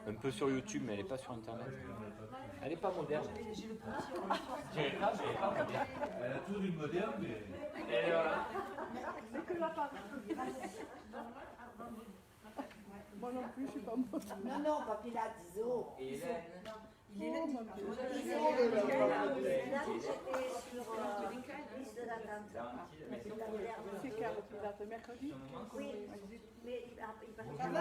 Un peu sur YouTube, mais elle n'est pas sur Internet. Elle n'est pas moderne. J'ai le petit. Elle a tout d'une moderne, mais... C'est que l'appareil. Moi non plus, je suis pas moderne. Non, non, pas Pilates, Iso. Et Hélène. Il est lundi. C'est quand le Pilates, mercredi? Oui, mais il paraît Ça va?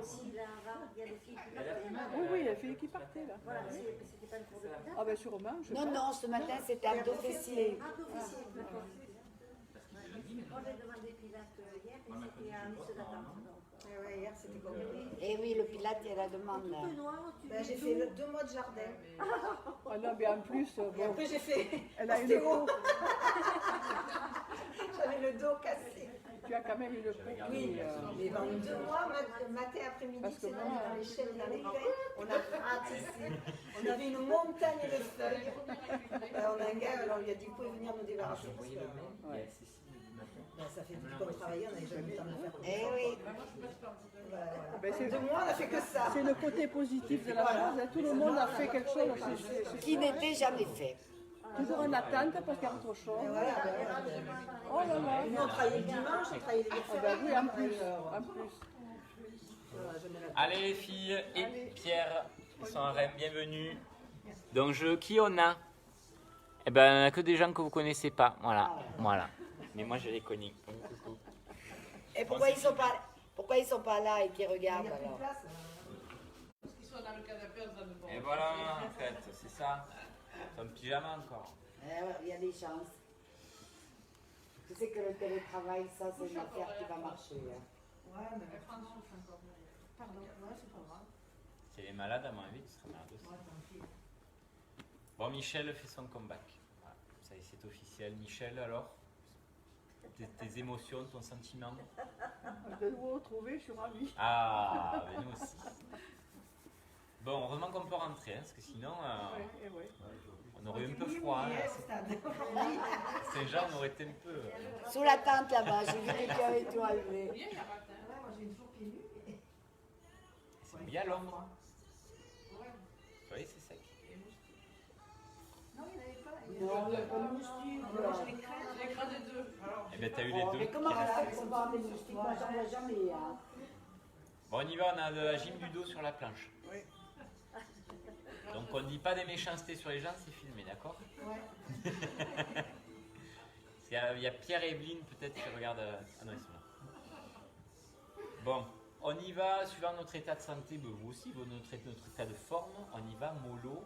aussi, il y a des filles qui partaient. Oui, il y a des filles qui partaient là. Voilà, c'était pas le cours de Pilates. Ah ben sûrement, je Non, non, ce matin c'était abdos fessiers. Ah, d'officier, d'accord. Moi j'ai demandé Pilates hier et c'était à Amsterdam. Oui, hier c'était comme Eh oui, le Pilates, il y a la demande là. j'ai fait 2 mois de jardin. Ah non, mais en plus, Et bon, après j'ai fait elle a une ostéo. peau. J'avais le dos cassé. Tu as quand même une peau. Oui, mais dans 2 mois, matin après-midi, Parce que c'est moi, dans les chaînes, dans les feuilles, on a ratissé. On avait une montagne de feuilles. On a un gars, alors il a dit, vous pouvez venir nous débarrasser. Parce que, ça fait depuis qu'on travaillait, on n'avait jamais eu le temps de le faire. Eh oui. Voilà. Ben, c'est 2 mois, on a fait que ça. c'est le côté positif de la chose. Hein. Tout le monde a fait quelque chose. C'est Qui n'était jamais fait. toujours en attente parce qu'il y a autre chose. Et voilà, Oh là là. nous on travaillait le dimanche, on travaillait les jours Ah ben fériés. oui, en plus. En plus. Allez les filles et Pierre, ils sont en Rennes, bienvenue. Donc qui on a? Eh ben on a que des gens que vous connaissez pas, voilà. Mais moi je les connais. Et pourquoi ils sont pas là et qui regardent alors? Et voilà en fait, c'est ça. C'est un pyjama encore. Eh ouais, il y a des chances. Tu sais que le télétravail, ça c'est une affaire qui va marcher. Hein. Ouais, mais pardon, ouais, c'est pas grave. Si elle est malade, à mon avis, tu seras malade aussi. Bon, Michel fait son comeback. Voilà. Ça y est, c'est officiel. Michel, alors tes émotions, ton sentiment? De vous retrouver, je suis ravie. Ah, mais nous aussi. Bon, heureusement qu'on peut rentrer, hein, parce que sinon, on aurait eu un peu froid. Hein. Saint-Jean, on aurait été un peu... Sous la tente là-bas, j'ai vu que tu avais tout enlevé. Moi j'ai toujours pieds nus. C'est bien à l'ombre. Vous voyez, c'est sec. Non, il n'y en avait pas. Non, il n'y a pas de moustiques. Eh bien, t'as eu les deux. Mais comment on fait pour voir des moustiques? Moi, j'en vois jamais. Hein. Bon, on y va, on a de la gym du dos sur la planche. Oui. Donc, on ne dit pas des méchancetés sur les gens, c'est filmé, d'accord? Ouais. Il y a Pierre et Evelyne, peut-être, qui regardent... Ah non, ils sont là. Bon, on y va, suivant notre état de santé, ben vous aussi, notre état de forme, on y va mollo,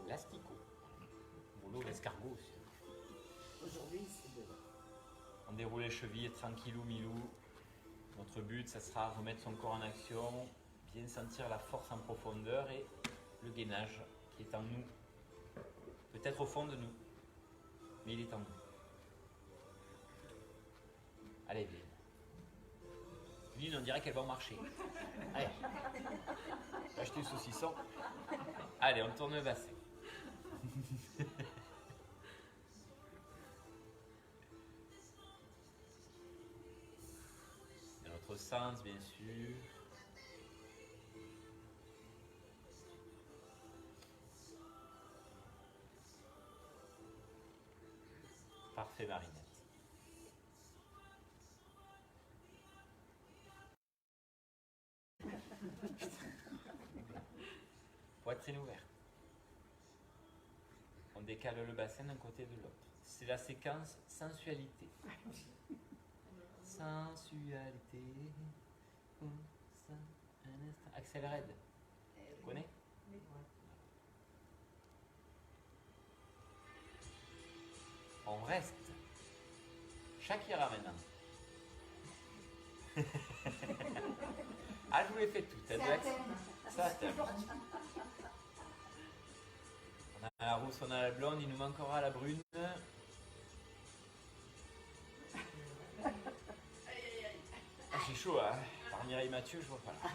l'asticot. Mollo, l'escargot aussi. Aujourd'hui, c'est de... On déroule les chevilles tranquillou, milou. Notre but, ça sera remettre son corps en action, bien sentir la force en profondeur et le gainage qui est en nous. Peut-être au fond de nous, mais il est en nous. Allez, Evelyne. Evelyne, on dirait qu'elle va marcher. Allez. Acheter le saucisson. Allez, on tourne le bassin. Dans notre sens, bien sûr. Parfait, Marinette. Poitrine ouverte. On décale le bassin d'un côté et de l'autre. C'est la séquence sensualité. Sensualité. Un instant. Axel Red. Tu connais? On reste. Shakira maintenant. Ah, je vous l'ai fait toutes. Ça thème. On a la rousse, on a la blonde, il nous manquera la brune. Ah, c'est chaud, hein. Par Mireille Mathieu, je vois pas là.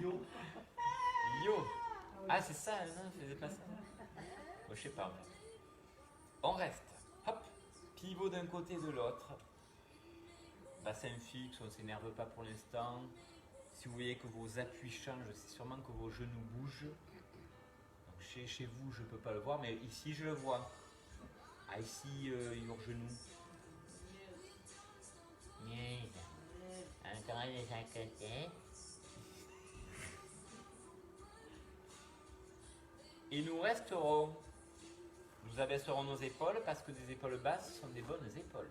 Yo. Ah, c'est ça, non, je faisais pas ça. Moi, je sais pas. On reste. Hop. Pivot d'un côté et de l'autre. Bassin fixe, on ne s'énerve pas pour l'instant. Si vous voyez que vos appuis changent, c'est sûrement que vos genoux bougent. Donc chez vous, je ne peux pas le voir, mais ici, je le vois. Ah, ici, your genou. Encore les à côté. Et nous resterons. Nous abaisserons nos épaules parce que des épaules basses sont des bonnes épaules.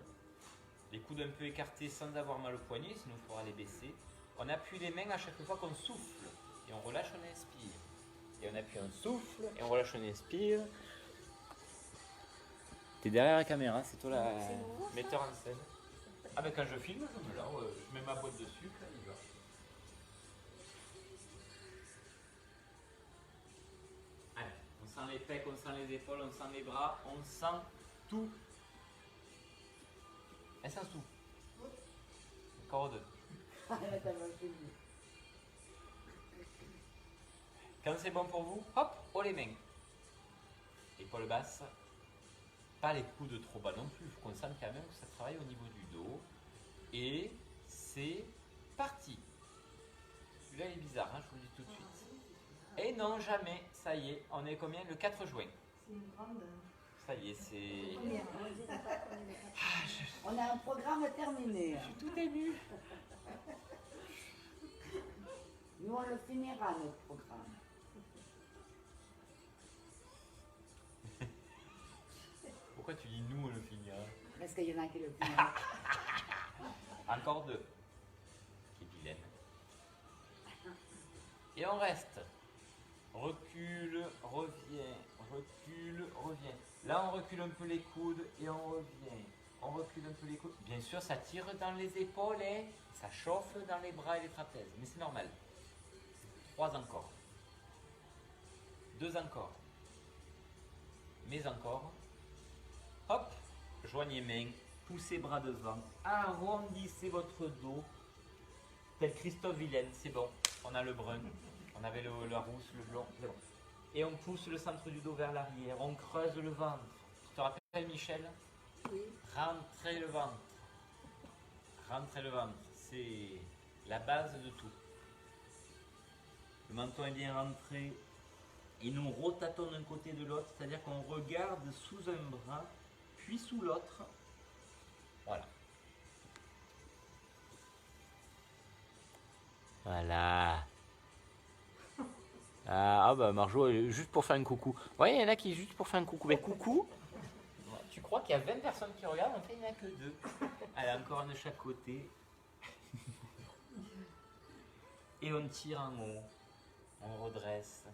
Les coudes un peu écartés sans avoir mal au poignet, sinon il faudra les baisser. On appuie les mains à chaque fois qu'on souffle. Et on relâche, on inspire. Et on appuie, on souffle. Et on relâche, on inspire. T'es derrière la caméra, c'est toi la metteur en scène. Ah ben quand je filme, je me lance, je mets ma boîte de sucre, il va. Allez, on sent les pecs, on sent les épaules, on sent les bras, on sent tout. Elle sent tout. Encore deux. Quand c'est bon pour vous, hop, haut les mains. Épaules basses. Pas les coudes trop bas non plus. Il faut qu'on sente quand même que ça travaille au niveau du dos. Et c'est parti. Celui-là il est bizarre, hein, je vous le dis tout de suite. Et non, jamais. Ça y est, on est combien? Le 4 juin. C'est une grande. Ça y est, c'est... On a un programme terminé. Je suis tout ému. Nous, on le finira, notre programme. Pourquoi tu dis nous, on le finira? Parce qu'il y en a qui le finiront. Encore deux. Qui est vilaine. Et on reste. Recule, revient. Recule, revient. Là, on recule un peu les coudes et on revient. On recule un peu les coudes. Bien sûr, ça tire dans les épaules et ça chauffe dans les bras et les trapèzes. Mais c'est normal. 3 encore. 2 encore. Mais encore. Hop. Joignez mains. Poussez bras devant. Arrondissez votre dos. Tel Christophe Vilaine. C'est bon. On a le brun. On avait la rousse, le blanc. C'est bon. Et on pousse le centre du dos vers l'arrière. On creuse le ventre. Tu te rappelles, Michel? Oui. Rentrez le ventre. Rentrez le ventre. C'est la base de tout. Le menton est bien rentré. Et nous rotatons d'un côté de l'autre. C'est-à-dire qu'on regarde sous un bras, puis sous l'autre. Voilà. Voilà. Ah bah Marjo, juste pour faire un coucou. Ouais, il y en a qui juste pour faire un coucou. Mais coucou. Tu crois qu'il y a 20 personnes qui regardent? En fait, il n'y en a que 2. Allez, encore un de chaque côté. Et on tire en haut. On redresse.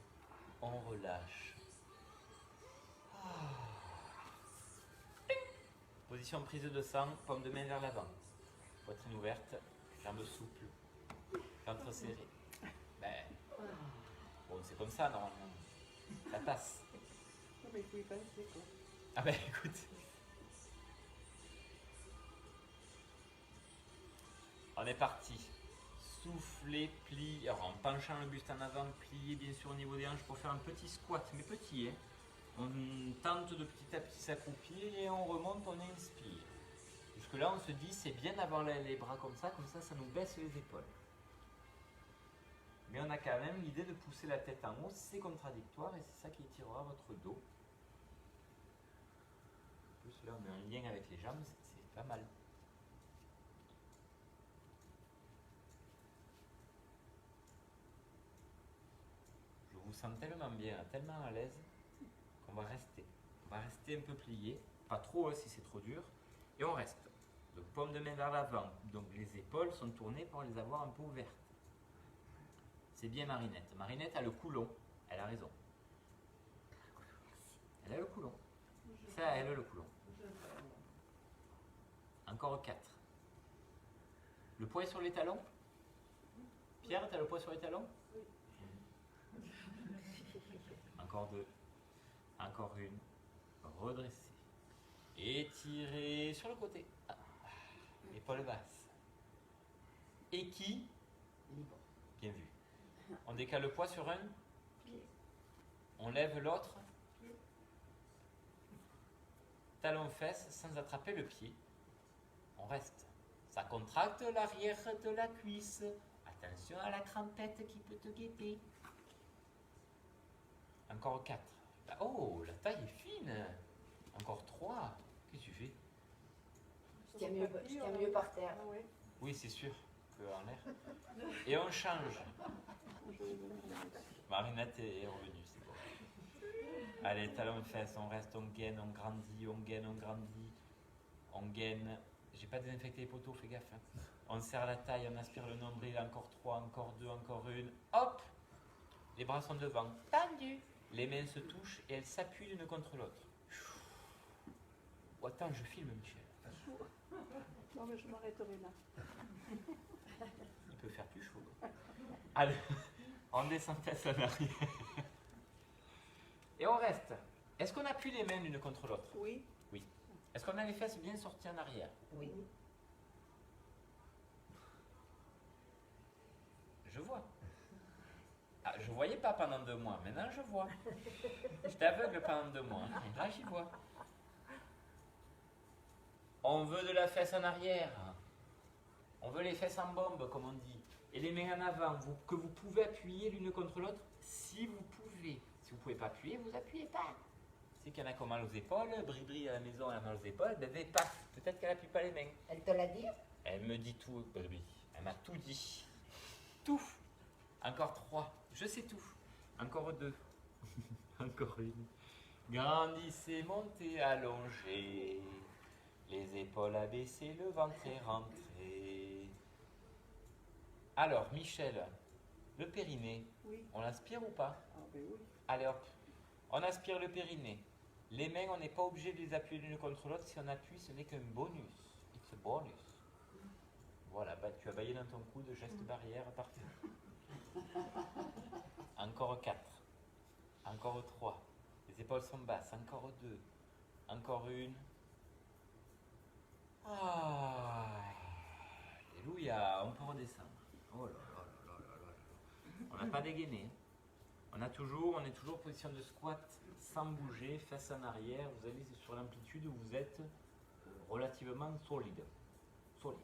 On relâche. Position prise de sang, paume de main vers l'avant. Poitrine ouverte, jambes souples. Ventre serré. Ben, bon, c'est comme ça normalement. Ça passe. Non, mais il faut y penser, quoi. Ah ben écoute. On est parti. Soufflez, pliez. Alors en penchant le buste en avant, pliez bien sûr au niveau des hanches pour faire un petit squat, mais petit. Hein. On tente de petit à petit s'accroupir et on remonte, on inspire. Jusque là on se dit c'est bien d'avoir les bras comme ça nous baisse les épaules. Mais on a quand même l'idée de pousser la tête en haut, c'est contradictoire et c'est ça qui étirera votre dos. En plus là on met un lien avec les jambes, c'est pas mal. Je vous sens tellement bien, tellement à l'aise qu'on va rester. On va rester un peu plié, pas trop hein, si c'est trop dur, et on reste. Donc paume de main vers l'avant, donc les épaules sont tournées pour les avoir un peu ouvertes. C'est bien Marinette. Marinette a le coulon, elle a raison. Elle a le coulon. Ça, elle a le coulon. Encore 4. Le poids est sur les talons? Pierre, tu as le poids sur les talons? Encore 2. Encore une. Redresser. Étirer sur le côté. Ah. Épaule basse. Et qui? Bien vu. On décale le poids sur un pied. On lève l'autre. Talon fesse sans attraper le pied. On reste. Ça contracte l'arrière de la cuisse. Attention à la crampette qui peut te guetter. Encore 4. Oh, la taille est fine. Encore 3. Qu'est-ce que tu fais? Je tiens mieux par terre. Ah ouais. Oui, c'est sûr qu'en l'air. Et on change. Marinette est revenue, c'est bon. Allez, talons fesses, on reste, on gaine, on grandit, on gaine, on grandit. On gaine. J'ai pas désinfecté les poteaux, fais gaffe. Hein. On serre la taille, on aspire le nombril, encore 3, encore 2, encore une. Hop! Les bras sont devant. Tendu. Les mains se touchent et elles s'appuient l'une contre l'autre. Oh, attends, je filme, Michel. Non, mais je m'arrêterai là. Il peut faire plus chaud. Allez, on descend tête en arrière. Et on reste. Est-ce qu'on appuie les mains l'une contre l'autre? Oui. Oui. Est-ce qu'on a les fesses bien sorties en arrière? Oui. Je vois. Ah, je voyais pas pendant 2 mois. Maintenant, je vois. J'étais aveugle pendant 2 mois. Hein. Et là, j'y vois. On veut de la fesse en arrière. On veut les fesses en bombe, comme on dit. Et les mains en avant, que vous pouvez appuyer l'une contre l'autre, si vous pouvez. Si vous ne pouvez pas appuyer, vous appuyez pas. C'est qu'il y en a qui ont mal aux épaules, Bri-Bri à la maison elle a mal aux épaules, bébé, paf, peut-être qu'elle n'appuie pas les mains. Elle te l'a dit? Elle me dit tout, Bri-Bri. Elle m'a tout dit. Tout. Encore 3. Je sais tout. Encore 2. Encore 1. Grandissez, montez, allongez. Les épaules abaissées, le ventre est rentré. Alors, Michel, le périnée, Oui. on l'aspire ou pas? Ah ben oui. Allez hop, on aspire le périnée. Les mains, on n'est pas obligé de les appuyer l'une contre l'autre. Si on appuie, ce n'est qu'un bonus. It's a bonus. Voilà, bah, tu as baillé dans ton coude, geste barrière, parfait. Encore 4. Encore 3. Les épaules sont basses. Encore 2. Encore 1. Ah, alléluia, on peut redescendre. Oh là là là là là là. On n'a pas dégainé. On est toujours en position de squat sans bouger, face en arrière. Vous allez sur l'amplitude où vous êtes relativement solide. Solide.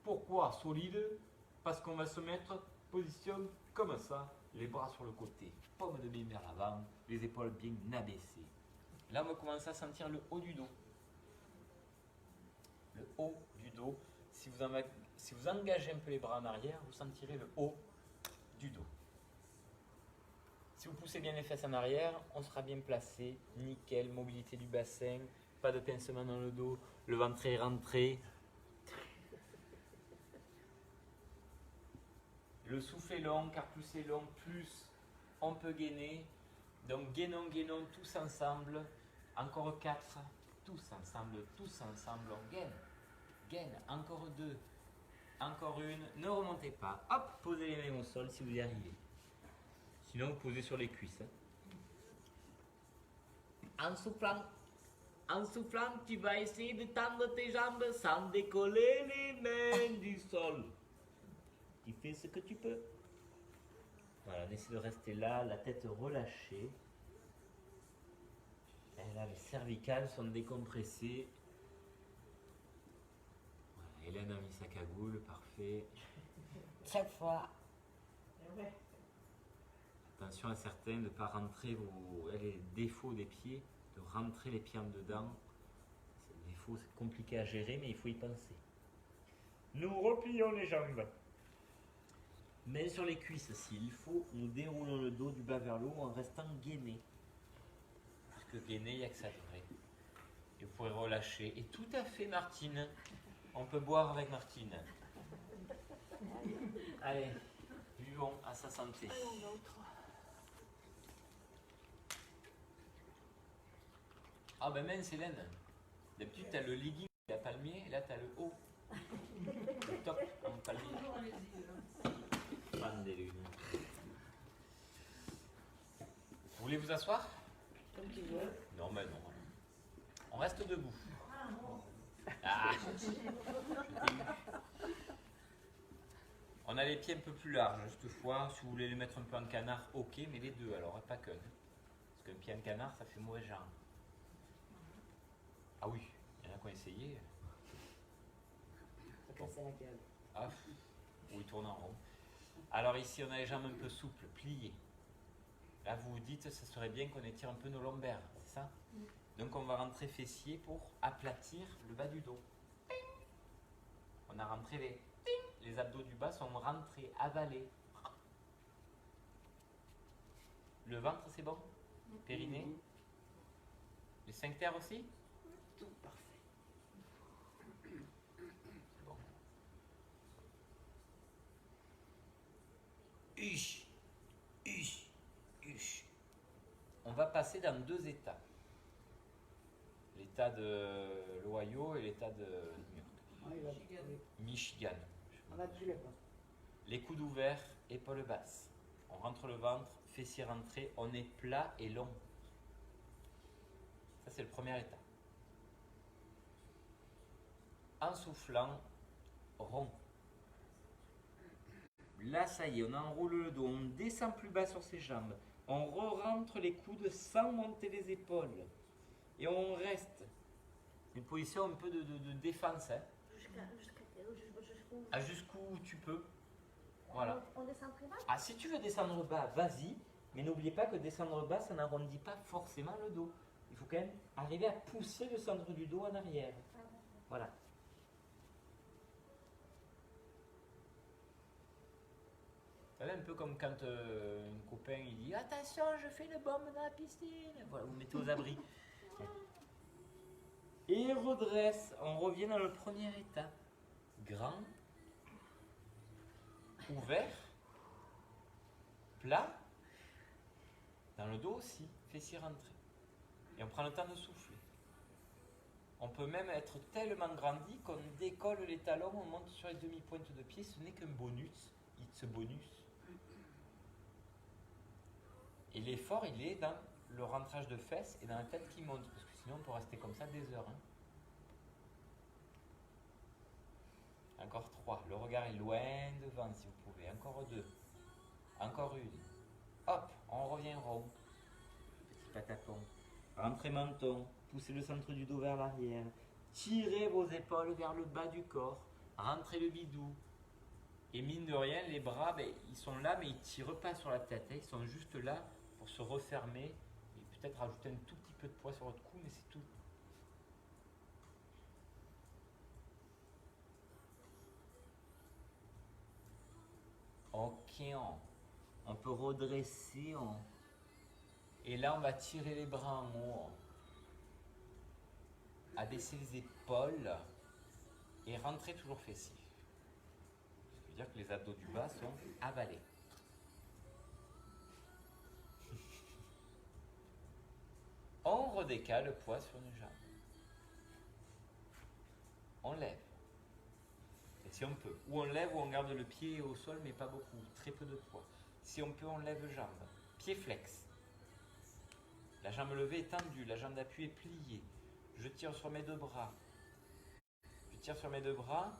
Pourquoi solide? Parce qu'on va se mettre position comme ça, les bras sur le côté, paume de main vers l'avant, les épaules bien abaissées. Là, on va commencer à sentir le haut du dos. Le haut du dos. Si vous engagez un peu les bras en arrière, vous sentirez le haut du dos. Si vous poussez bien les fesses en arrière, on sera bien placé. Nickel, mobilité du bassin, pas de pincement dans le dos, le ventre est rentré. Le souffle est long, car plus c'est long, plus on peut gainer. Donc gainons, gainons tous ensemble. Encore 4. Tous ensemble, on gaine. Gaine, encore 2. Encore 1. Ne remontez pas. Hop, posez les mains au sol si vous y arrivez. Sinon, vous posez sur les cuisses. En soufflant, tu vas essayer de tendre tes jambes sans décoller les mains du sol. Tu fais ce que tu peux. Voilà, on essaie de rester là, la tête relâchée. Et là, les cervicales sont décompressées. Voilà, Hélène a mis sa cagoule, parfait. Très fort. Attention à certains de ne pas rentrer les défauts des pieds, de rentrer les pieds en dedans. C'est défaut, c'est compliqué à gérer, mais il faut y penser. Nous replions les jambes. Main sur les cuisses s'il faut, nous déroulons le dos du bas vers le haut en restant gainé. Parce que gainé, il n'y a que ça de vrai. Et vous pourrez relâcher. Et tout à fait, Martine. On peut boire avec Martine. Allez, buvons à sa santé. Ah ben mince Hélène, d'habitude tu as le legging, la palmier, et là tu as le haut. Le top en palmier. Fan des lunes. Vous voulez vous asseoir? Comme tu veux. Non mais non. On reste debout. Ah, on a les pieds un peu plus larges toutefois. Si vous voulez les mettre un peu en canard, ok, mais les deux alors, pas qu'un. Parce qu'un pied en canard, ça fait mauvais genre. Ah oui, il y en a qui ont essayé. Ça cassait la gueule. Ah, oui. tourne en rond. Alors ici, on a les jambes un peu souples, pliées. Là, vous vous dites, ça serait bien qu'on étire un peu nos lombaires, c'est ça? Donc on va rentrer fessier pour aplatir le bas du dos. On a rentré les abdos du bas sont rentrés, avalés. Le ventre, c'est bon? Périnée? Les sphincters aussi? Tout parfait. C'est bon. Huch, huch, huch. On va passer dans 2 états. L'état de l'Ohio et l'état de New York. Ah, il va oui. Michigan. On va tuer pas. Les coudes ouverts, épaules basses. On rentre le ventre, fessier rentré, on est plat et long. Ça, c'est le premier état. En soufflant, rond. Là, ça y est, on enroule le dos, on descend plus bas sur ses jambes. On re-rentre les coudes sans monter les épaules. Et on reste. Une position un peu de défense. Hein. Jusqu'où tu peux. Voilà. On descend très bas? Ah, si tu veux descendre bas, vas-y. Mais n'oublie pas que descendre bas, ça n'arrondit pas forcément le dos. Il faut quand même arriver à pousser le centre du dos en arrière. Voilà. Vous savez, un peu comme quand un copain il dit attention, je fais une bombe dans la piscine. Voilà, vous mettez aux abris. Et redresse. On revient dans le premier état. Grand, ouvert, plat, dans le dos aussi, fessier rentré. Et on prend le temps de souffler. On peut même être tellement grandi qu'on décolle les talons, on monte sur les demi-pointes de pied. Ce n'est qu'un bonus. It's a bonus. Et l'effort, il est dans le rentrage de fesses et dans la tête qui monte. Parce que sinon, on peut rester comme ça des heures. Hein. Encore 3. Le regard est loin devant si vous pouvez. Encore 2. Encore 1. Hop, on revient rond. Petit patapon. Rentrez menton. Poussez le centre du dos vers l'arrière. Tirez vos épaules vers le bas du corps. Rentrez le bidou. Et mine de rien, les bras, ben, ils sont là, mais ils ne tirent pas sur la tête. Hein. Ils sont juste là pour se refermer. Et peut-être rajouter un tout petit peu de poids sur votre cou, mais c'est tout. Ok, on peut redresser. Et là, on va tirer les bras en haut. Abaisser les épaules. Et rentrer toujours fessier. Ce qui veut dire que les abdos du bas sont avalés. On redécale le poids sur une jambe. On lève. Et si on peut. Ou on lève ou on garde le pied au sol, mais pas beaucoup. Très peu de poids. Si on peut, on lève jambe. Pied flex. La jambe levée est tendue. La jambe d'appui est pliée. Je tire sur mes 2 bras. Je tire sur mes 2 bras.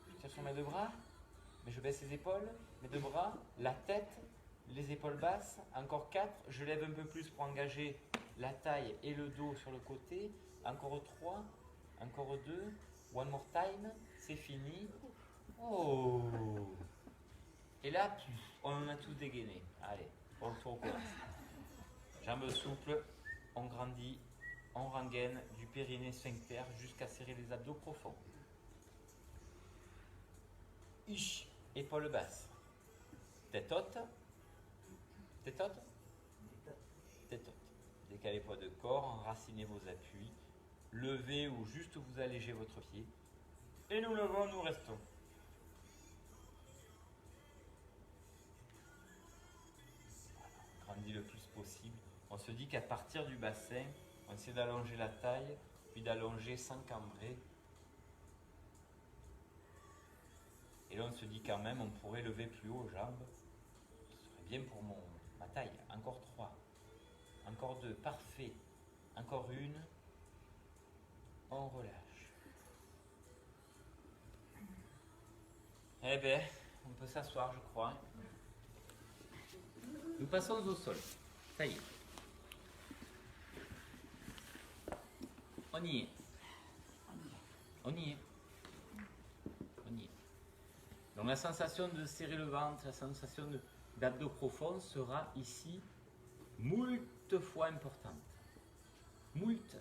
Je tire sur mes 2 bras. Mais je baisse les épaules. Mes 2 bras. La tête. Les épaules basses. Encore 4. Je lève un peu plus pour engager la taille et le dos sur le côté. Encore 3. Encore 2. One more time. C'est fini. Oh. Et là, on en a tous dégainé. Allez, on retourne au commence. Jambes souples. On grandit. On rengaine du périnée sphincter jusqu'à serrer les abdos profonds. Ish. Épaules basses. Tête haute. Tête haute. Tête haute. Décalez poids de corps. Enracinez vos appuis. Levez ou juste vous allégez votre pied. Et nous levons, nous restons. Voilà, on grandit le plus possible. On se dit qu'à partir du bassin, on essaie d'allonger la taille, puis d'allonger sans cambrer. Et là, on se dit quand même, on pourrait lever plus haut aux jambes. Ce serait bien pour ma taille. Encore 3. Encore 2. Parfait. Encore 1. On relâche. Eh bien, on peut s'asseoir, je crois. Nous passons au sol. Ça y est. On y est. On y est. Donc la sensation de serrer le ventre, la sensation d'abdos profond sera ici moult fois importante. Moult.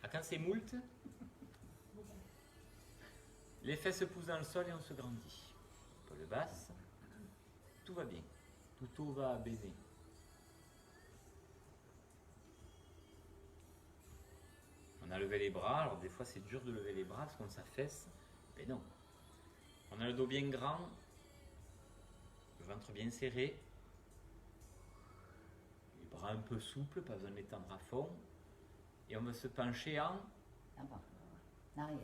Ah, quand c'est moult, les fesses se poussent dans le sol et on se grandit. Pour le basse, tout va bien. Tout va baiser. On a levé les bras, alors des fois c'est dur de lever les bras parce qu'on s'affaisse, mais non. On a le dos bien grand, le ventre bien serré, les bras un peu souples, pas besoin de les tendre à fond, et on va se pencher en arrière.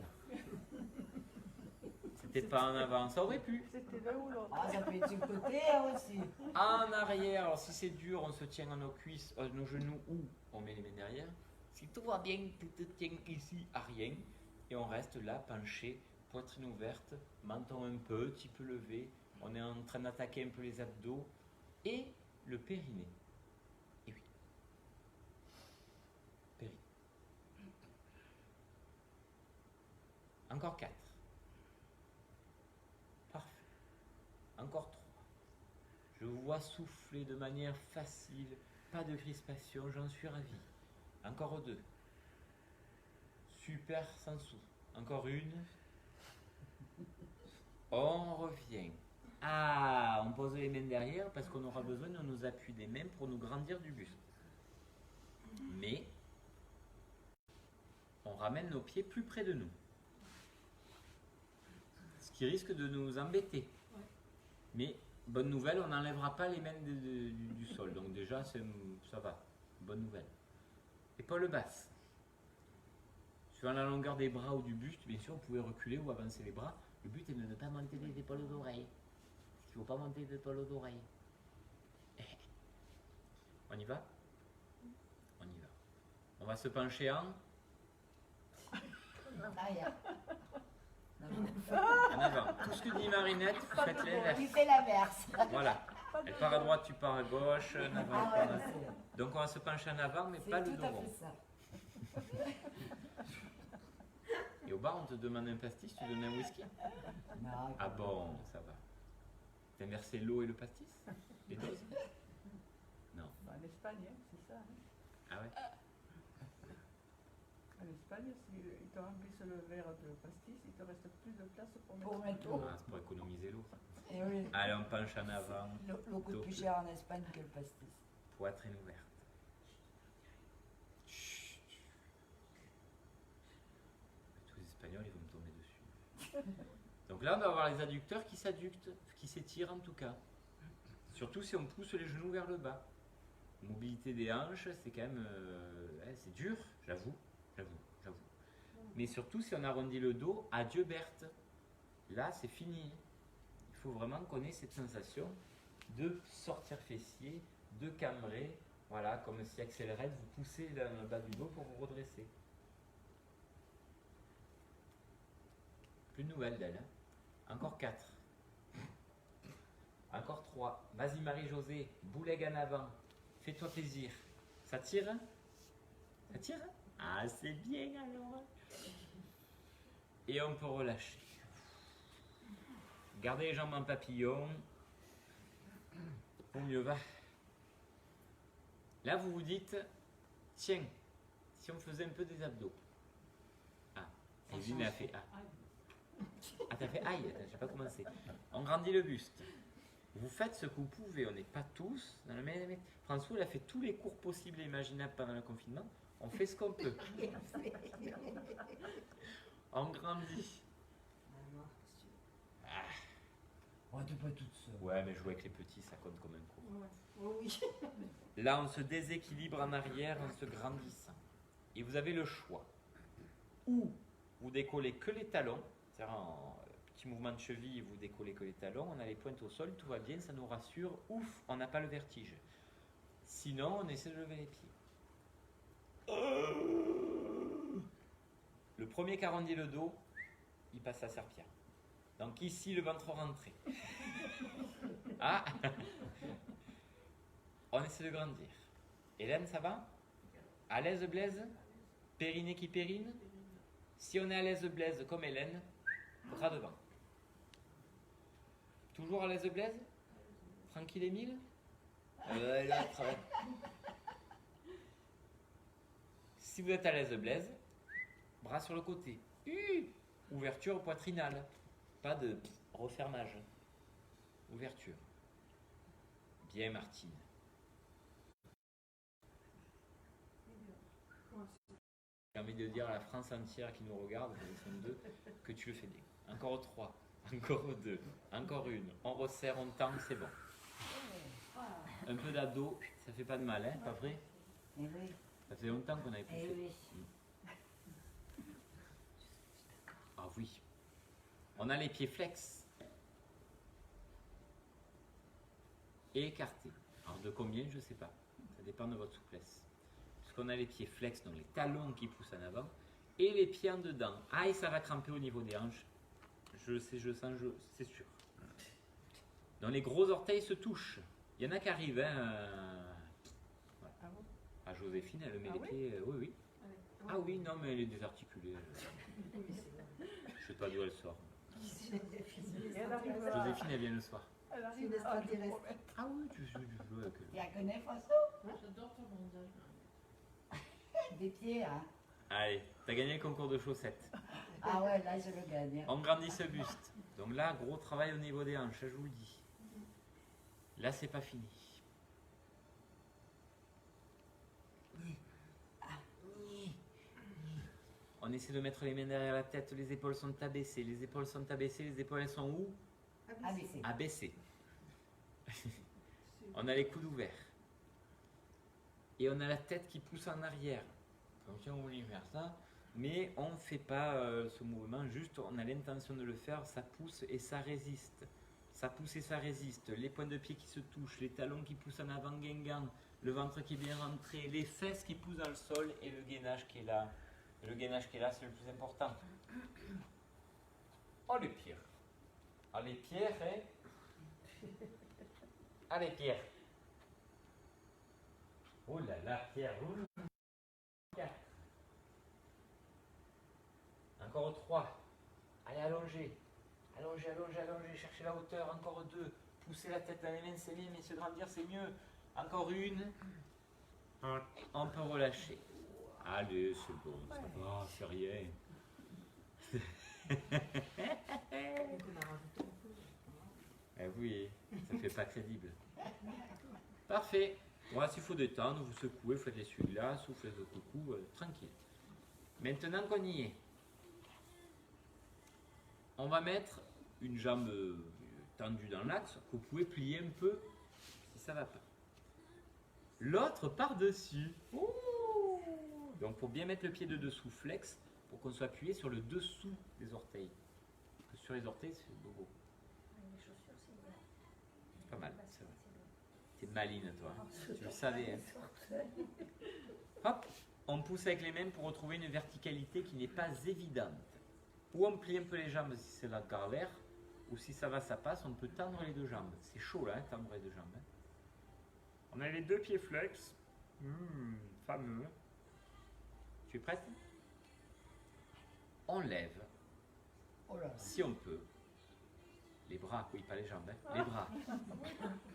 C'était pas en avant, ça aurait pu. C'était l'un ou l'autre. Ah, ça peut être du côté aussi. En arrière, alors si c'est dur, on se tient à nos cuisses, à nos genoux ou on met les mains derrière. Si tout va bien, tu te tiens ici à rien et on reste là penché, poitrine ouverte, menton un petit peu levé. On est en train d'attaquer un peu les abdos et le périnée. Et oui. Périnée. Encore 4. Parfait. Encore 3. Je vous vois souffler de manière facile, pas de crispation, j'en suis ravi. Encore 2. Super sans sous. Encore 1. On revient. Ah, on pose les mains derrière parce qu'on aura besoin de nos appuis des mains pour nous grandir du buste. Mais, on ramène nos pieds plus près de nous. Ce qui risque de nous embêter. Mais, bonne nouvelle, on n'enlèvera pas les mains du sol. Donc déjà, ça va. Bonne nouvelle. Épaules basses. Suivant la longueur des bras ou du buste, bien sûr, vous pouvez reculer ou avancer les bras. Le but est de ne pas monter les épaules d'oreille. Parce qu'il ne faut pas monter les épaules d'oreille. On y va? On y va. On va se pencher en Arrière. en avant. Tout ce que dit Marinette, vous faites l'inverse. Tu fais l'inverse. Voilà. Elle part à droite, tu pars à gauche. En avant, Ah tu pars en ouais, avant. Donc on va se pencher en avant, mais pas c'est le tout dos à rond. fait ça. Et au bar, on te demande un pastis, tu donnes un whisky? Non, Ah bon, ça va. T'as inversé l'eau et le pastis? Les doses? Non. En Espagne, hein, c'est ça. Hein. Ah ouais? En Espagne, s'ils te remplissent le verre de pastis, il te reste plus de place pour mettre. Pour mettre l'eau. Ah, c'est pour économiser l'eau. Et oui. Allez, on penche en avant. L'eau coûte plus cher en Espagne que le pastis. Poitrine ouverte. Chut. Tous les Espagnols, ils vont me tomber dessus. Donc là, on va avoir les adducteurs qui s'adductent, qui s'étirent en tout cas. Surtout si on pousse les genoux vers le bas. Mobilité des hanches, c'est quand même... c'est dur, j'avoue. Mais surtout, si on arrondit le dos, adieu Berthe. Là, c'est fini. Il faut vraiment qu'on ait cette sensation de sortir fessier, de cambrer. Voilà, comme si accélérette, vous poussez dans le bas du dos pour vous redresser. Plus de nouvelles d'elle. Hein. Encore 4. Encore 3. Vas-y Marie-Josée, bouleg en avant. Fais-toi plaisir. Ça tire? Ça tire? Ah, c'est bien alors. Et on peut relâcher. Gardez les jambes en papillon. Au mieux va. Là, vous vous dites, tiens, si on faisait un peu des abdos. Ah, Evelyne a fait ah. Ah, t'as fait aïe, j'ai pas commencé. On grandit le buste. Vous faites ce que vous pouvez, on n'est pas tous dans le même. François, il a fait tous les cours possibles et imaginables pendant le confinement. On fait ce qu'on peut. On grandit. Ah. Oh, t'es pas toute seule. Ouais, mais jouer avec les petits, ça compte comme un cours. Oh oui. Là, on se déséquilibre en arrière en se grandissant. Et vous avez le choix. Ou vous décollez que les talons, c'est-à-dire en petit mouvement de cheville, vous décollez que les talons, on a les pointes au sol, tout va bien, ça nous rassure. Ouf, on n'a pas le vertige. Sinon, on essaie de lever les pieds. Le premier qui arrondit le dos, il passe à serpillère. Donc ici, le ventre rentré. Ah. On essaie de grandir. Hélène, ça va? À l'aise Blaise? Périnée qui périne? Si on est à l'aise Blaise comme Hélène, bras devant. Toujours à l'aise Blaise? Tranquille Émile? Là, travaille. Si vous êtes à l'aise Blaise, bras sur le côté. Ouverture poitrinale. Pas de refermage. Ouverture. Bien Martine. J'ai envie de dire à la France entière qui nous regarde, ils sont deux, que tu le fais bien. Encore 3, encore 2, encore une. On resserre, on tend, c'est bon. Un peu d'abdos, ça fait pas de mal, hein, pas vrai? Eh oui. Ça fait longtemps qu'on avait plus Eh fait. oui. Ah oui. On a les pieds flex. Et écartés. Alors de combien, je ne sais pas. Ça dépend de votre souplesse. Parce qu'on a les pieds flex, donc les talons qui poussent en avant, et les pieds en dedans. Ah, et ça va cramper au niveau des hanches. Je sais, je sens, c'est sûr. Donc les gros orteils se touchent. Il y en a qui arrivent, hein. Voilà. Ah bon? Ah, Joséphine, elle met Ah les oui? pieds. Oui, oui. Ah oui, non, mais elle est désarticulée. Je sais pas d'où elle sort. Et elle arrive à... Joséphine, elle vient le soir. Elle arrive C'est une à extraterrestre. Ah oui, tu joues avec elle. Tu la connais, François? J'adore ton mondial. Des pieds, hein? Allez, t'as gagné le concours de chaussettes. Ah ouais, là, je le gagne. On grandit ce buste. Donc là, gros travail au niveau des hanches, je vous le dis. Là, c'est pas fini. On essaie de mettre les mains derrière la tête, les épaules sont abaissées, les épaules sont abaissées, les épaules elles sont où? ABC. Abaissées. On a les coudes ouverts. Et on a la tête qui pousse en arrière. Comme si on voulait faire ça. Mais on ne fait pas ce mouvement, juste on a l'intention de le faire, ça pousse et ça résiste. Ça pousse et ça résiste. Les points de pied qui se touchent, les talons qui poussent en avant, guingamp, le ventre qui est bien rentré, les fesses qui poussent dans le sol et le gainage qui est là. Et le gainage qui est là, c'est le plus important. Oh les pierres. Ah les pierres, hein. Ah les pierres. Oh là là, Pierre. Encore 3. Allez, allongez. Allongez, allongez, allongez. Cherchez la hauteur. Encore 2. Poussez la tête dans les mains, c'est bien, mais se grandir, c'est mieux. Encore une. On peut relâcher. Allez, c'est bon, ça va, c'est rien. Eh oui, ça fait pas crédible. Parfait. Voilà, s'il faut détendre, vous secouez, faites l'essuie-glace, vous faites le coucou, tranquille. Maintenant qu'on y est, on va mettre une jambe tendue dans l'axe, que vous pouvez plier un peu si ça va pas. L'autre par-dessus. Donc pour bien mettre le pied de dessous flex, pour qu'on soit appuyé sur le dessous des orteils. Parce que sur les orteils, c'est bobo. C'est pas mal, c'est vrai. T'es maline, toi. Tu le savais. Hein. Hop, on pousse avec les mains pour retrouver une verticalité qui n'est pas évidente. Ou on plie un peu les jambes si c'est la galère, ou si ça va, ça passe, on peut tendre les deux jambes. C'est chaud là, hein, tendre les deux jambes. Hein. On a les deux pieds flex. Fameux. Tu es prête? On lève, Oh là là. si on peut, les bras, oui, pas les jambes, hein, les bras.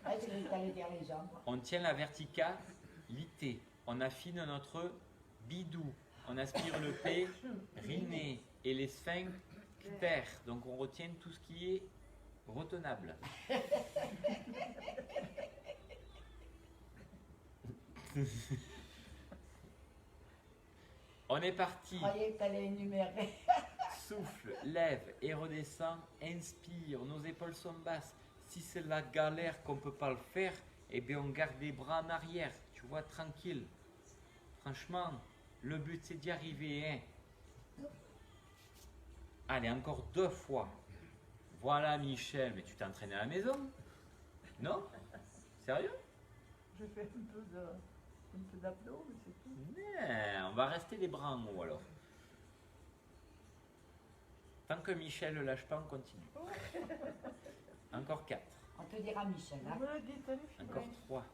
Ah, je vais t'aller dire les jambes. On tient la verticalité. On affine notre bidou. On aspire le périnée et les sphincters. Donc on retient tout ce qui est retenable. On est parti. Je croyais que t'allais énumérer. Souffle, lève et redescend, inspire, nos épaules sont basses. Si c'est la galère qu'on ne peut pas le faire, eh bien on garde les bras en arrière, tu vois, tranquille. Franchement, le but c'est d'y arriver. Hein. Allez, encore 2 fois. Voilà Michel, mais tu t'es entraîné à la maison? Non? Sérieux? Je fais un peu d'abdos, mais c'est tout. Non, on va rester les bras en haut alors. Tant que Michel ne lâche pas, on continue. Encore 4. On te dira Michel. Hein. Vous me le dites, allez, filles. Encore 3.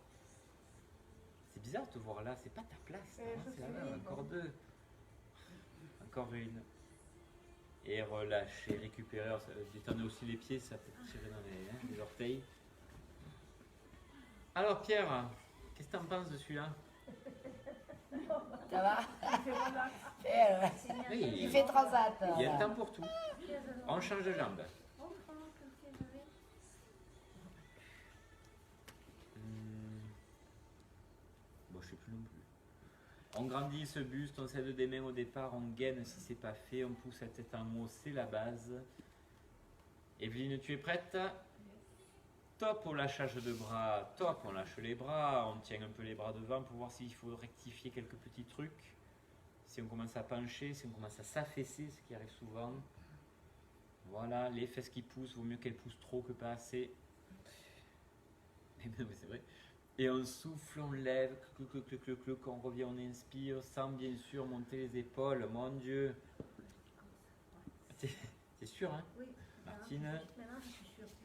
C'est bizarre de te voir là, c'est pas ta place. Eh, hein, je c'est la sais, même. bon. Encore 2. Encore 1. Et relâchez, récupérez. Détendez aussi les pieds, ça peut tirer dans les orteils. Alors Pierre, qu'est-ce que tu en penses de celui-là? Ça va? Oui, Il fait transat. il y a un temps pour tout. On change de jambe. Bon, je sais plus non plus. On grandit ce buste, on s'aide des mains au départ, on gaine si c'est pas fait, on pousse la tête en haut, c'est la base. Evelyne, tu es prête? Top au lâchage de bras, top, on lâche les bras, on tient un peu les bras devant pour voir s'il faut rectifier quelques petits trucs. Si on commence à pencher, si on commence à s'affaisser, ce qui arrive souvent. Voilà, les fesses qui poussent, vaut mieux qu'elles poussent trop que pas assez. Mais c'est vrai. Et on souffle, on lève, on revient, on inspire, sans bien sûr monter les épaules, mon Dieu. T'es sûr, hein? Oui. Martine? Maintenant, je suis sûre. Ce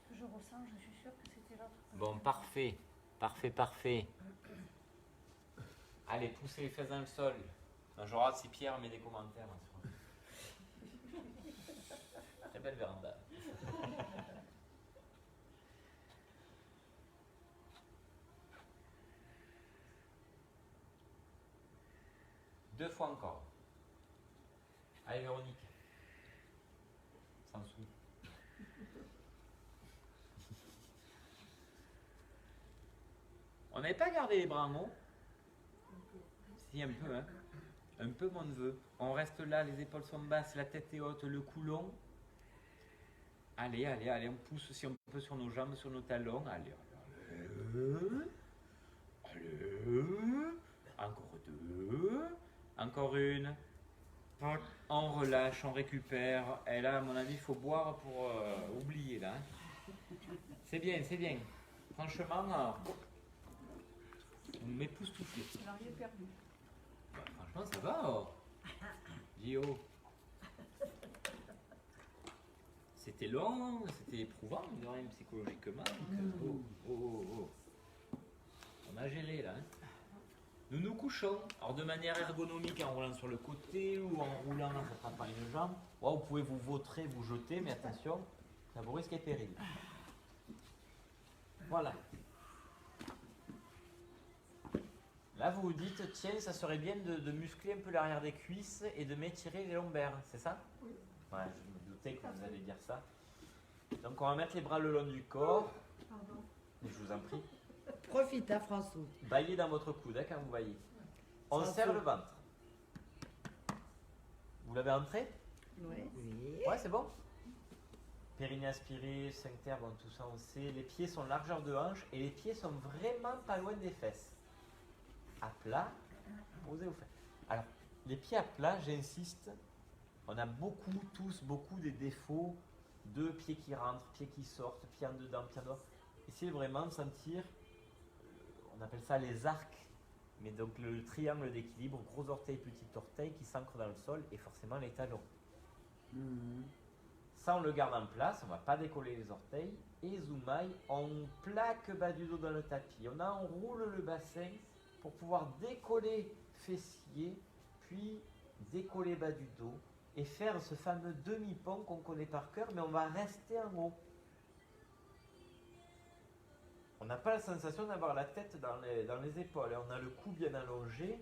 que je ressens, je suis sûre que c'était l'autre. Bon, parfait, parfait, parfait. Allez, poussez les fesses dans le sol. Non, je regarde si Pierre met des commentaires. Très belle véranda. Deux fois encore. Allez, Véronique. Sans sou. On n'avait pas gardé les bras en haut? Si, un peu, hein. Un peu, mon neveu. On reste là, les épaules sont basses, la tête est haute, le cou long. Allez, allez, allez, on pousse si on peut sur nos jambes, sur nos talons. Allez, allez. Allez. Encore deux. Encore une. On relâche, on récupère. Et là, à mon avis, il faut boire pour oublier, là. C'est bien, c'est bien. Franchement, on m'époustoufle. Alors, il est perdu. Bah, franchement, ça va. Oh. Gio. C'était long, c'était éprouvant, même psychologiquement. On a gelé là. Hein. Nous nous couchons. Alors de manière ergonomique en roulant sur le côté ou en roulant en s'attrapant une jambe. Wow, vous pouvez vous vautrer, vous jeter, mais attention, ça vous risque est péril. Voilà. Là, vous vous dites, tiens, ça serait bien de muscler un peu l'arrière des cuisses et de m'étirer les lombaires, c'est ça? Oui. Ouais, je me doutais que vous allez dire ça. Donc, on va mettre les bras le long du corps. Pardon. Je vous en prie. Profite, hein, François. Baillez dans votre coude, hein, quand vous baillez. On serre le ventre. Vous l'avez rentré? Oui. Ouais, c'est bon. Périnée aspiré, sphincter, bon, tout ça on sait. Les pieds sont largeur de hanche et les pieds sont vraiment pas loin des fesses. À plat, posez vos fesses. Alors, les pieds à plat, j'insiste, on a tous beaucoup des défauts de pieds qui rentrent, pieds qui sortent, pieds en dedans, pieds en dehors. Essayez vraiment de sentir, on appelle ça les arcs, mais donc le triangle d'équilibre, gros orteil, petit orteil qui s'ancre dans le sol et forcément les talons. Ça, on le garde en place, on ne va pas décoller les orteils. Et Zoumaï, on plaque bas du dos dans le tapis. On enroule le bassin pour pouvoir décoller fessier, puis décoller bas du dos et faire ce fameux demi-pont qu'on connaît par cœur, mais on va rester en haut. On n'a pas la sensation d'avoir la tête dans les épaules. On a le cou bien allongé.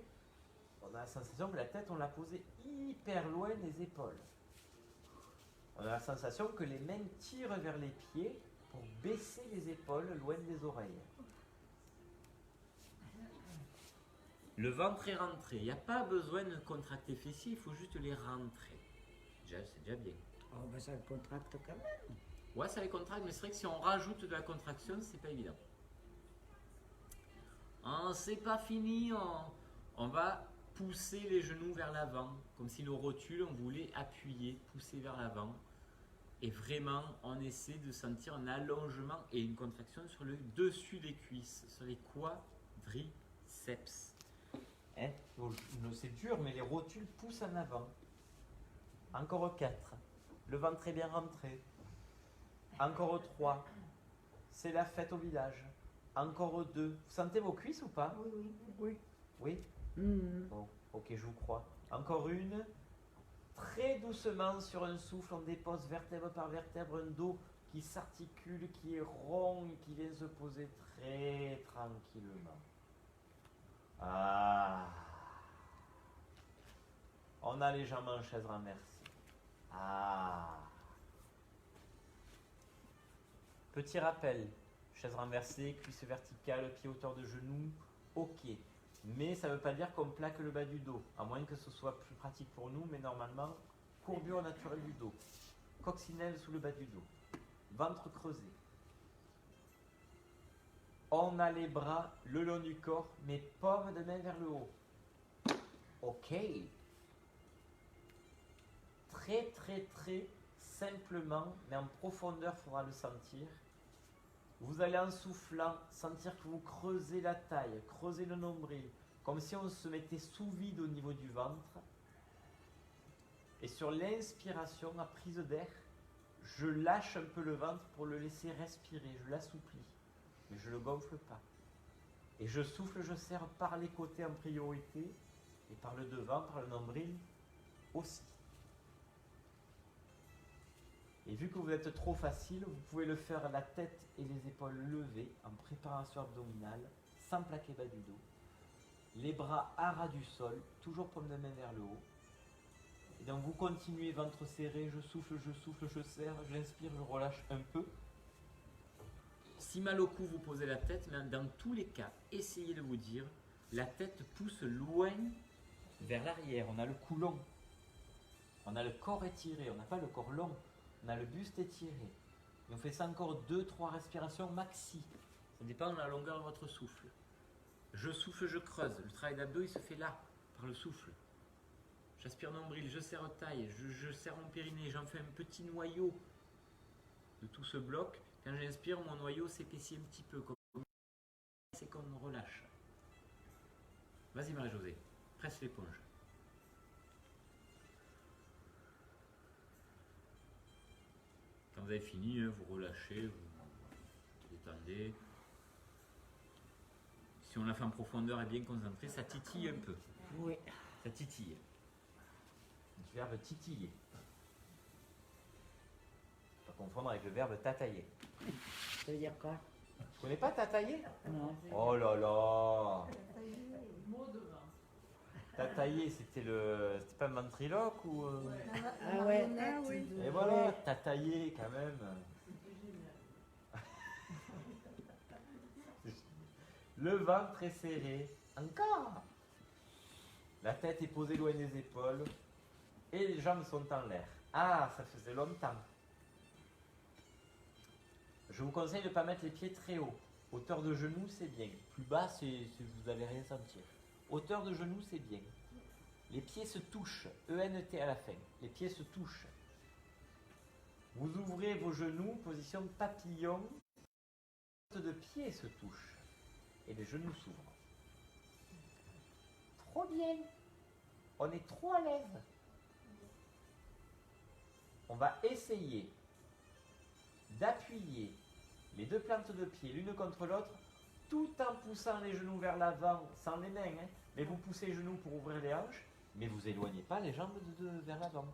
On a la sensation que la tête, on l'a posée hyper loin des épaules. On a la sensation que les mains tirent vers les pieds pour baisser les épaules loin des oreilles. Le ventre est rentré. Il n'y a pas besoin de contracter fessiers, il faut juste les rentrer. Déjà, c'est déjà bien. Oh, ben ça le contracte quand même. Ouais, ça les contracte, mais c'est vrai que si on rajoute de la contraction, c'est pas évident. C'est pas fini, on va pousser les genoux vers l'avant, comme si nos rotules, on voulait appuyer, pousser vers l'avant. Et vraiment, on essaie de sentir un allongement et une contraction sur le dessus des cuisses, sur les quadriceps. Hein? C'est dur, mais les rotules poussent en avant. Encore 4. Le ventre est bien rentré. Encore 3. C'est la fête au village. Encore 2. Vous sentez vos cuisses ou pas? Oui. Oui? Bon, ok, je vous crois. Encore une. Très doucement sur un souffle, on dépose vertèbre par vertèbre un dos qui s'articule, qui est rond et qui vient se poser très tranquillement. Ah. On a les jambes en chaise renversée. Ah. Petit rappel, chaise renversée, cuisse verticale, pied hauteur de genou, ok. Mais ça ne veut pas dire qu'on plaque le bas du dos, à moins que ce soit plus pratique pour nous, mais normalement, courbure naturelle du dos. Coccinelle sous le bas du dos. Ventre creusé. On a les bras le long du corps, mais paume de main vers le haut. Ok. Très, très, très simplement, mais en profondeur, il faudra le sentir. Vous allez en soufflant sentir que vous creusez la taille, creusez le nombril, comme si on se mettait sous vide au niveau du ventre. Et sur l'inspiration, à prise d'air, je lâche un peu le ventre pour le laisser respirer, je l'assouplis, mais je ne le gonfle pas. Et je souffle, je serre par les côtés en priorité, et par le devant, par le nombril aussi. Et vu que vous êtes trop facile, vous pouvez le faire la tête et les épaules levées en préparation abdominale, sans plaquer bas du dos. Les bras à ras du sol, toujours paume de main vers le haut. Et donc vous continuez, ventre serré, je souffle, je serre, j'inspire, je relâche un peu. Si mal au cou, vous posez la tête, mais dans tous les cas, essayez de vous dire, la tête pousse loin vers l'arrière, on a le cou long. On a le corps étiré, on n'a pas le corps long. On a le buste étiré. Et on fait ça encore 2-3 respirations maxi. Ça dépend de la longueur de votre souffle. Je souffle, je creuse. Le travail d'abdos, il se fait là, par le souffle. J'aspire nombril, je serre taille, je serre mon périnée, j'en fais un petit noyau de tout ce bloc. Quand j'inspire, mon noyau s'épaissit un petit peu. C'est qu'on me relâche. Vas-y Marie-Josée, presse l'éponge. Quand vous avez fini, vous relâchez, vous détendez. Si on la fait en profondeur et bien concentré, ça titille un peu. Oui. Ça titille. Du verbe titiller. Pas confondre avec le verbe tatailler. Ça veut dire quoi? Tu connais pas tatailler? Non. Oh là là! Mot de vin. Tatailler, c'était pas un ventriloque ou. Ah ouais. Ah oui. Et voilà, tatailler quand même. Le ventre est serré. Encore. La tête est posée loin des épaules. Et les jambes sont en l'air. Ah, ça faisait longtemps. Je vous conseille de ne pas mettre les pieds très haut. Hauteur de genou, c'est bien. Plus bas, vous n'allez rien sentir. Hauteur de genou, c'est bien. Les pieds se touchent. E-N-T à la fin. Les pieds se touchent. Vous ouvrez vos genoux, position papillon. Les de pied se touchent. Et les genoux s'ouvrent. Trop bien. On est trop à l'aise. On va essayer d'appuyer les deux plantes de pied l'une contre l'autre tout en poussant les genoux vers l'avant, sans les mains, hein. Mais vous poussez les genoux pour ouvrir les hanches, mais vous éloignez pas les jambes vers l'avant.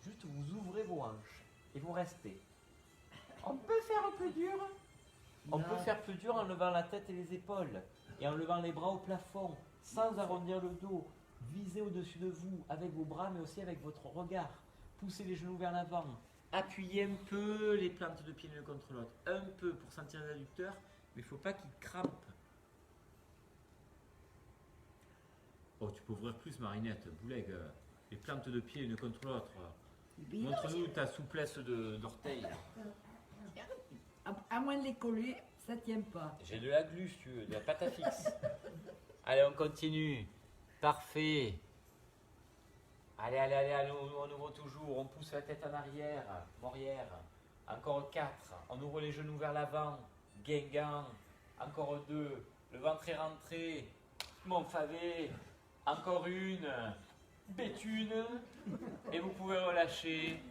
Juste vous ouvrez vos hanches et vous restez. On peut faire plus dur. On peut faire plus dur en levant la tête et les épaules et en levant les bras au plafond, sans arrondir le dos. Visez au-dessus de vous avec vos bras, mais aussi avec votre regard. Poussez les genoux vers l'avant. Appuyez un peu les plantes de pied l'une contre l'autre. Un peu pour sentir les adducteurs, mais il ne faut pas qu'ils crampent. Oh, tu peux ouvrir plus, Marinette. Bouleg, les plantes de pied l'une contre l'autre. Montre-nous ta souplesse d'orteil. À moins de les coller, ça tient pas. J'ai de la glu, si tu veux, de la pâte à fixe. Allez, on continue. Parfait. Allez, on ouvre toujours. On pousse la tête en arrière, morière. Encore 4. On ouvre les genoux vers l'avant. Guingamp. Encore 2. Le ventre est rentré. Mon favé. Encore une. Béthune. Et vous pouvez relâcher.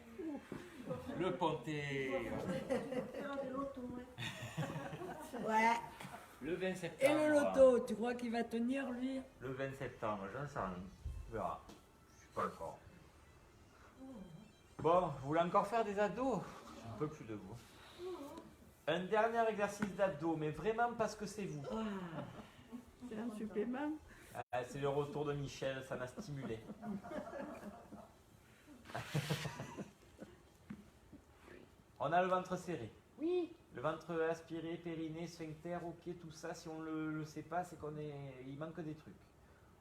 Le ponté. Ouais. Le 20 septembre. Et le loto, tu crois qu'il va tenir lui? Le 20 septembre, j'en sais rien. Tu verras. Je suis pas encore. Bon, vous voulez encore faire des abdos? Je ne peux plus de vous. Un dernier exercice d'abdos, mais vraiment parce que c'est vous. C'est un supplément. Ah, c'est le retour de Michel, ça m'a stimulé. On a le ventre serré. Oui. Le ventre aspiré, périnée, sphincter, ok, tout ça, si on ne le sait pas, c'est il manque des trucs.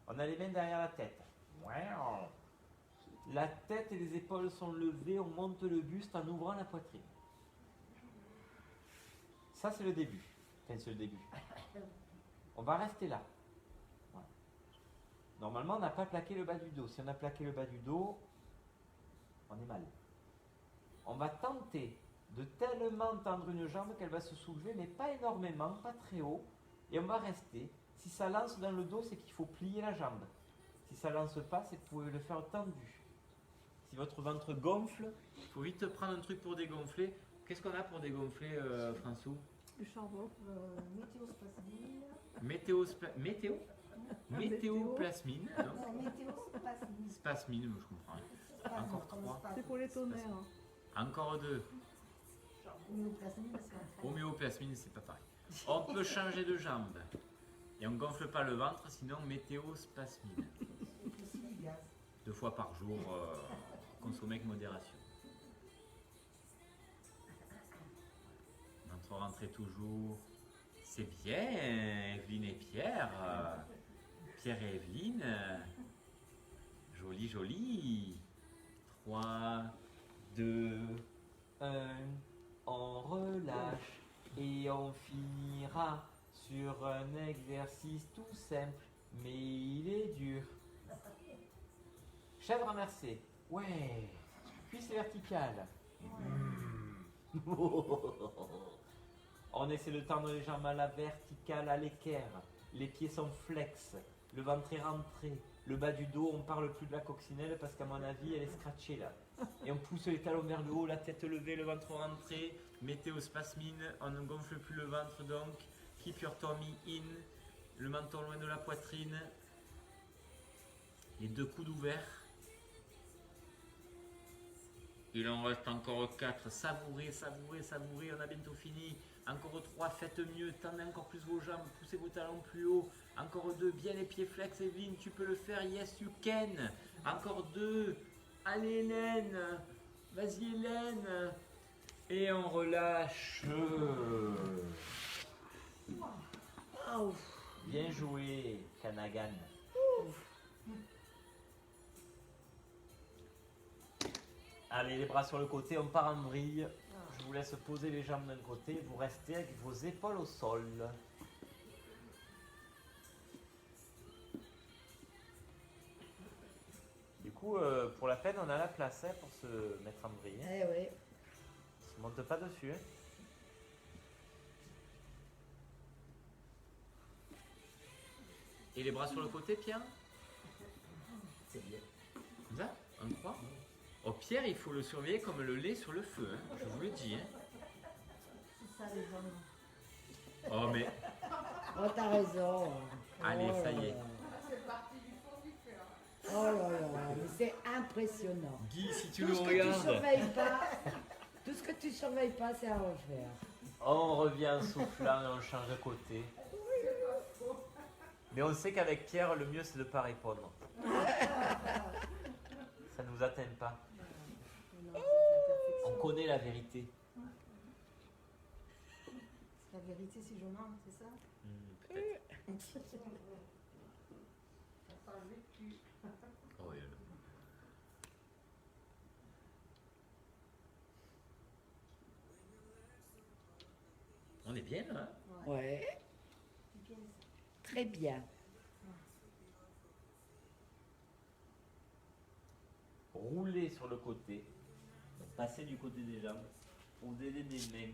On a les mains derrière la tête. Wow. La tête et les épaules sont levées, on monte le buste en ouvrant la poitrine. Ça, c'est le début. Enfin, c'est le début. On va rester là. Voilà. Normalement, on n'a pas plaqué le bas du dos. Si on a plaqué le bas du dos, on est mal. On va tenter de tellement tendre une jambe qu'elle va se soulever, mais pas énormément, pas très haut. Et on va rester. Si ça lance dans le dos, c'est qu'il faut plier la jambe. Si ça lance pas, c'est que vous pouvez le faire tendu. Si votre ventre gonfle, il faut vite prendre un truc pour dégonfler. Qu'est-ce qu'on a pour dégonfler, François? Du charbon. Météospasmine. Météoplasmine. Non, Non, météospasmine. spasmine, je comprends. Encore 3. C'est pour les tonnerres. Encore 2. Homéoplasmine, c'est un Homéoplasmine, c'est pas pareil. On peut changer de jambe. Et on ne gonfle pas le ventre, sinon météospasmine. aussi du gaz. 2 fois par jour, consommer avec modération. Ventre rentré toujours. C'est bien, Evelyne et Pierre. Pierre et Evelyne. Joli, joli. 3, 2, 1. On relâche et on finira sur un exercice tout simple, mais il est dur. Chèvre inversée. Ouais. Cuisse verticale. On essaie de tendre les jambes à la verticale, à l'équerre. Les pieds sont flex. Le ventre est rentré. Le bas du dos, on parle plus de la coccinelle parce qu'à mon avis, elle est scratchée là. Et on pousse les talons vers le haut, la tête levée, le ventre rentré. Météospasmine, on ne gonfle plus le ventre donc. Keep your tummy in. Le menton loin de la poitrine. Les 2 coudes ouverts. Il en reste encore 4. Savourez, savourez, savourez. On a bientôt fini. Encore 3. Faites mieux. Tendez encore plus vos jambes. Poussez vos talons plus haut. Encore 2. Bien les pieds flex. Evelyne, tu peux le faire. Yes, you can. Encore 2. Allez, Hélène. Vas-y, Hélène. Et on relâche. Bien joué, Kanagan. Allez, les bras sur le côté, on part en vrille. Je vous laisse poser les jambes d'un côté. Vous restez avec vos épaules au sol. Du coup, pour la peine, on a la place pour se mettre en vrille. Eh oui. On ne monte pas dessus. Et les bras sur le côté, Pierre? C'est bien. Comme ça? On croit? Oh, Pierre, il faut le surveiller comme le lait sur le feu, hein. Je vous le dis. Hein. C'est ça les jambes. Oh, mais Oh, t'as raison. allez, Oh ça là y est. là. Oh là là, mais c'est impressionnant. Guy, si tu Tout nous ce que tu regardes. surveilles pas, tout ce que tu surveilles pas, c'est à refaire. On revient en soufflant et on change de côté. Mais on sait qu'avec Pierre, le mieux c'est de ne pas répondre. Ça ne nous atteint pas. On connaît la vérité. La vérité, si je mens, c'est ça? Peut-être. Oh, oui, on est bien là. Hein. Ouais, C'est bien ça. très bien. Roulez sur le côté. Passez du côté des jambes. Posez des mains.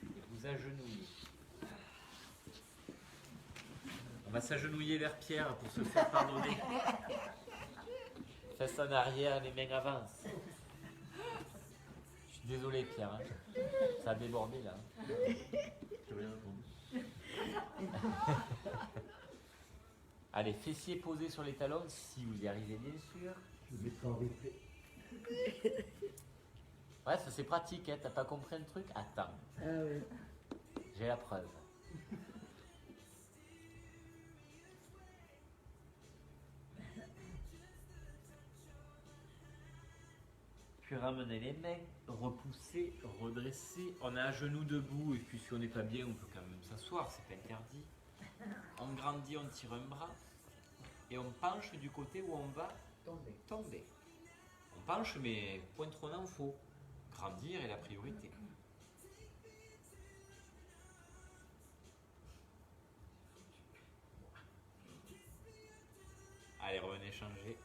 Et vous agenouillez. On va s'agenouiller vers Pierre pour se faire pardonner. Fesses en arrière, les mains avancent. Je suis désolé Pierre. Hein. Ça a débordé là. Je vais répondre. Allez, fessiers posés sur les talons, si vous y arrivez bien sûr. Je vais mettre en replay. Ouais, ça c'est pratique, hein. T'as pas compris le truc? Attends, Ah oui. j'ai la preuve. Puis ramener les mains, repousser, redresser. On a un genou debout et puis si on n'est pas bien, on peut quand même s'asseoir, c'est pas interdit. On grandit, on tire un bras et on penche du côté où on va tomber. On penche mais point trop en faux. Grandir est la priorité. Allez, revenez changer.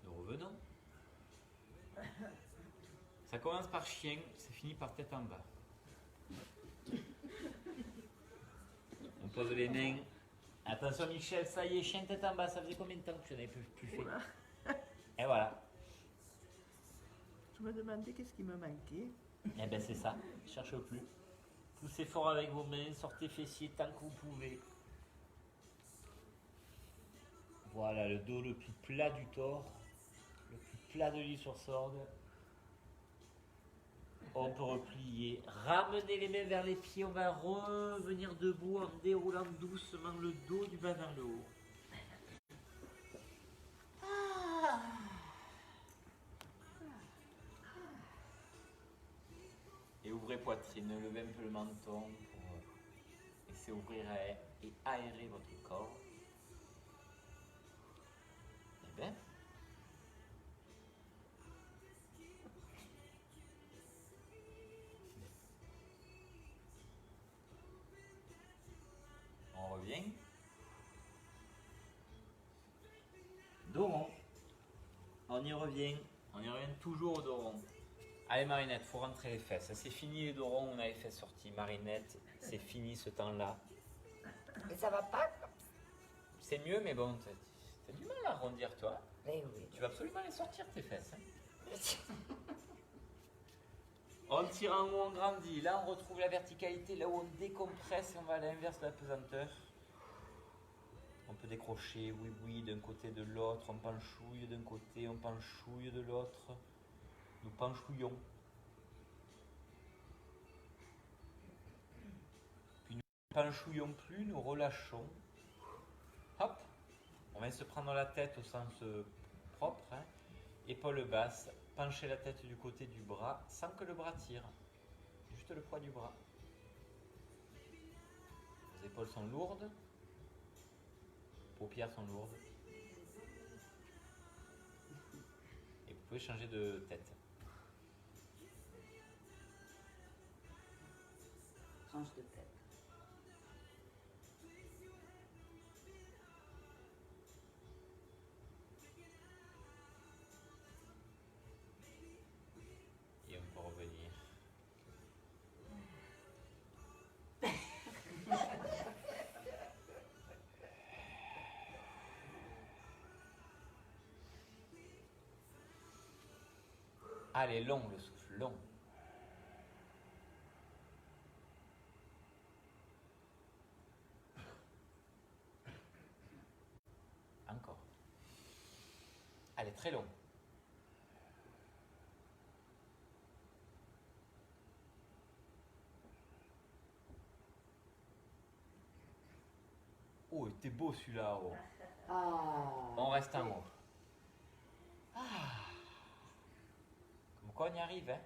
Nous revenons. Ça commence par chien, c'est fini par tête en bas. On pose les mains. Attention Michel, ça y est, chien tête en bas, ça faisait combien de temps que tu n'avais plus fait? Et voilà. Je me demandais qu'est-ce qui me manquait. Eh ben c'est ça, cherche plus. Poussez fort avec vos mains, sortez fessiers tant que vous pouvez. Voilà, le dos le plus plat du torse, le plus plat de l'issoire-sorgue. On peut replier, ramener les mains vers les pieds, on va revenir debout en déroulant doucement le dos du bas vers le haut. Et ouvrez poitrine, levez un peu le menton pour laisser ouvrir et aérer votre corps. Et bien, on revient. Dos rond. On y revient toujours au dos rond. Allez Marinette, faut rentrer les fesses. Ça c'est fini les dos ronds, on a les fesses sorties. Marinette, c'est fini ce temps-là. Et ça va pas? C'est mieux, mais bon, t'as du mal à arrondir toi. Eh oui. Tu vas absolument les sortir tes fesses. Hein. On tire en haut, on grandit. Là, on retrouve la verticalité, là où on décompresse et on va à l'inverse de la pesanteur. On peut décrocher, oui, d'un côté de l'autre. On penchouille d'un côté, on penchouille de l'autre. Nous penchouillons. Puis nous ne penchouillons plus, nous relâchons. Hop. On va se prendre la tête au sens propre. Hein. Épaule basse. Penchez la tête du côté du bras sans que le bras tire. Juste le poids du bras. Les épaules sont lourdes. Les paupières sont lourdes. Et vous pouvez changer de tête. Tranche de tête. Et on peut revenir. Allez, long le souffle, long. Encore. Allez, très long. Oh, il était beau celui-là. Oh. Ah. On reste en haut. Ah. Comme quoi on y arrive, hein.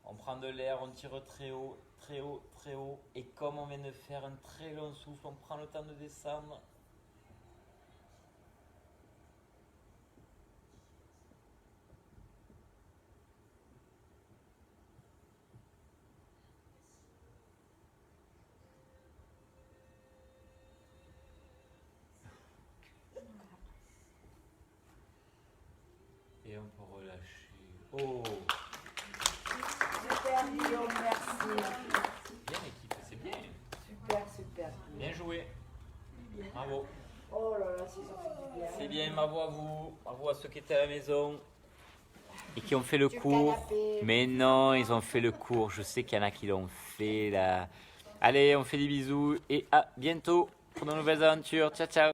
On prend de l'air, on tire très haut, très haut, très haut. Et comme on vient de faire un très long souffle, on prend le temps de descendre. Et on peut relâcher. Oh! Super Guillaume, merci. Bien l'équipe, c'est bien. Super, super. Bien joué. Bravo. Oh là là, si ça fait du bien. C'est bien, bravo à vous. Bravo à ceux qui étaient à la maison et qui ont fait le Du cours. canapé. Mais non, ils ont fait le cours. Je sais qu'il y en a qui l'ont fait là. Allez, on fait des bisous et à bientôt pour de nouvelles aventures. Ciao, ciao.